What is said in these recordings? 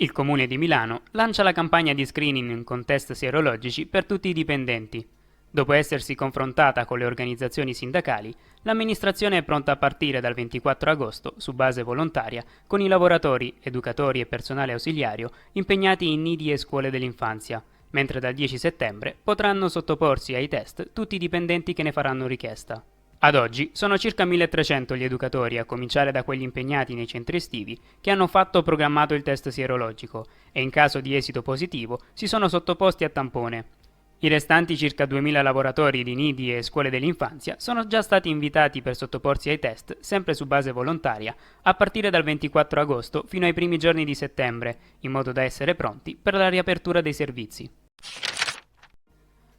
Il Comune di Milano lancia la campagna di screening con test sierologici per tutti i dipendenti. Dopo essersi confrontata con le organizzazioni sindacali, l'amministrazione è pronta a partire dal 24 agosto, su base volontaria, con i lavoratori, educatori e personale ausiliario impegnati in nidi e scuole dell'infanzia, mentre dal 10 settembre potranno sottoporsi ai test tutti i dipendenti che ne faranno richiesta. Ad oggi sono circa 1300 gli educatori, a cominciare da quelli impegnati nei centri estivi, che hanno fatto o programmato il test sierologico e in caso di esito positivo si sono sottoposti a tampone. I restanti circa 2000 lavoratori di nidi e scuole dell'infanzia sono già stati invitati per sottoporsi ai test, sempre su base volontaria, a partire dal 24 agosto fino ai primi giorni di settembre, in modo da essere pronti per la riapertura dei servizi.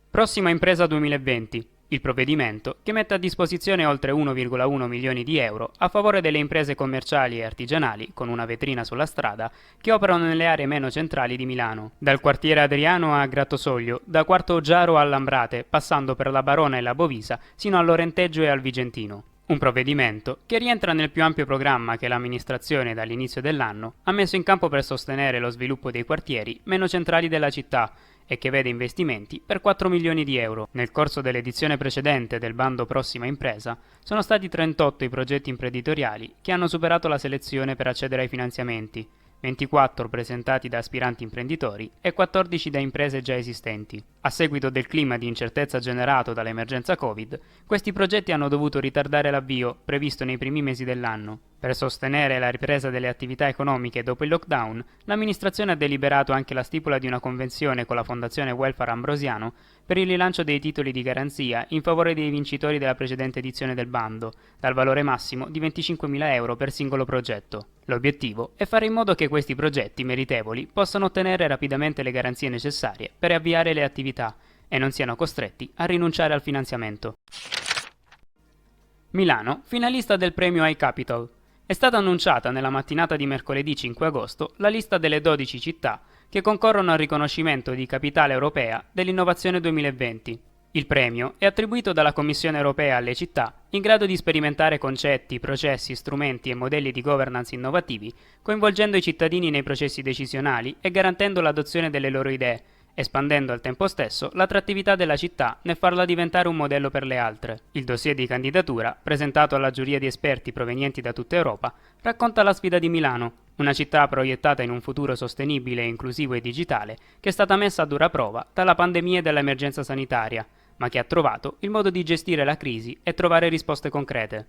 Prossima impresa 2020. Il provvedimento, che mette a disposizione oltre 1,1 milioni di euro a favore delle imprese commerciali e artigianali, con una vetrina sulla strada, che operano nelle aree meno centrali di Milano. Dal quartiere Adriano a Grattosoglio, da Quarto Oggiaro a Lambrate, passando per la Barona e la Bovisa, sino all'Orenteggio e al Vigentino. Un provvedimento che rientra nel più ampio programma che l'amministrazione dall'inizio dell'anno ha messo in campo per sostenere lo sviluppo dei quartieri meno centrali della città e che vede investimenti per 4 milioni di euro. Nel corso dell'edizione precedente del bando Prossima Impresa sono stati 38 i progetti imprenditoriali che hanno superato la selezione per accedere ai finanziamenti, 24 presentati da aspiranti imprenditori e 14 da imprese già esistenti. A seguito del clima di incertezza generato dall'emergenza Covid, questi progetti hanno dovuto ritardare l'avvio previsto nei primi mesi dell'anno. Per sostenere la ripresa delle attività economiche dopo il lockdown, l'amministrazione ha deliberato anche la stipula di una convenzione con la Fondazione Welfare Ambrosiano per il rilancio dei titoli di garanzia in favore dei vincitori della precedente edizione del bando, dal valore massimo di 25.000 euro per singolo progetto. L'obiettivo è fare in modo che questi progetti meritevoli possano ottenere rapidamente le garanzie necessarie per avviare le attività e non siano costretti a rinunciare al finanziamento. Milano, finalista del premio iCapital. È stata annunciata nella mattinata di mercoledì 5 agosto la lista delle 12 città che concorrono al riconoscimento di Capitale Europea dell'Innovazione 2020. Il premio è attribuito dalla Commissione Europea alle città in grado di sperimentare concetti, processi, strumenti e modelli di governance innovativi, coinvolgendo i cittadini nei processi decisionali e garantendo l'adozione delle loro idee, espandendo al tempo stesso l'attrattività della città nel farla diventare un modello per le altre. Il dossier di candidatura, presentato alla giuria di esperti provenienti da tutta Europa, racconta la sfida di Milano, una città proiettata in un futuro sostenibile, inclusivo e digitale, che è stata messa a dura prova dalla pandemia e dall'emergenza sanitaria, ma che ha trovato il modo di gestire la crisi e trovare risposte concrete.